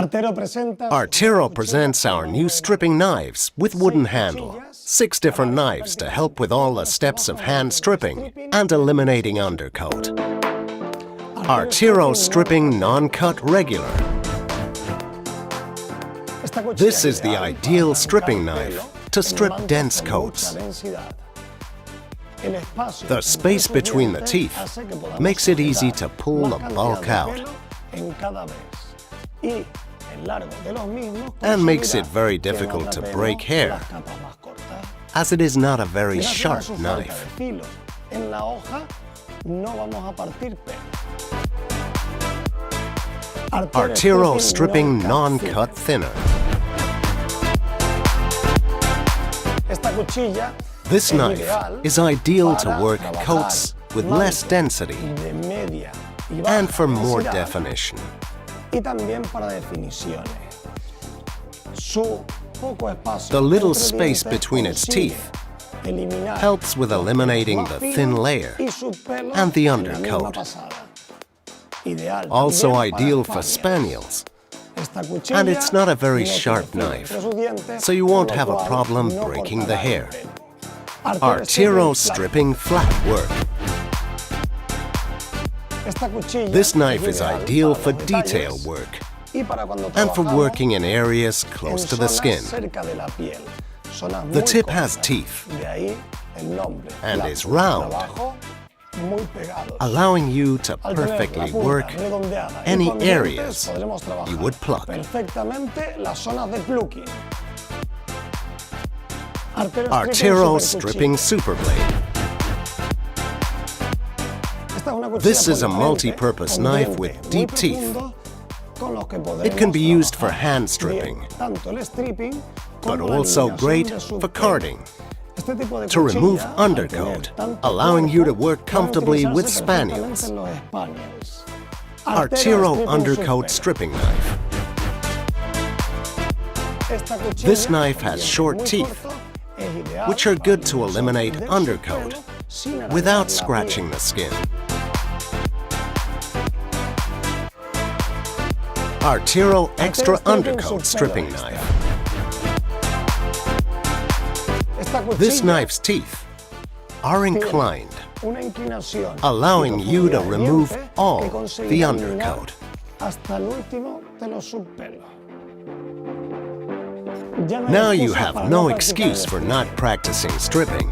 Artero presents our new stripping knives with wooden handle. 6 different knives to help with all the steps of hand stripping and eliminating undercoat. Artero stripping non-cut regular. This is the ideal stripping knife to strip dense coats. The space between the teeth makes it easy to pull the bulk out and makes it very difficult to break hair, as it is not a very sharp knife. Artero stripping non-cut thinner. This knife is ideal to work coats with less density and for more definition. The little space between its teeth helps with eliminating the thin layer and the undercoat. Also ideal for spaniels. And it's not a very sharp knife, so you won't have a problem breaking the hair. Artero stripping flat work. This knife is ideal for detail work and for working in areas close to the skin. The tip has teeth and is round, allowing you to perfectly work any areas you would pluck. Artero stripping super blade. This is a multi-purpose knife with deep teeth. It can be used for hand stripping, but also great for carding, to remove undercoat, allowing you to work comfortably with spaniels. Artero undercoat stripping knife. This knife has short teeth, which are good to eliminate undercoat without scratching the skin. Artero extra undercoat stripping knife. This knife's teeth are inclined, allowing you to remove all the undercoat. Now you have no excuse for not practicing stripping.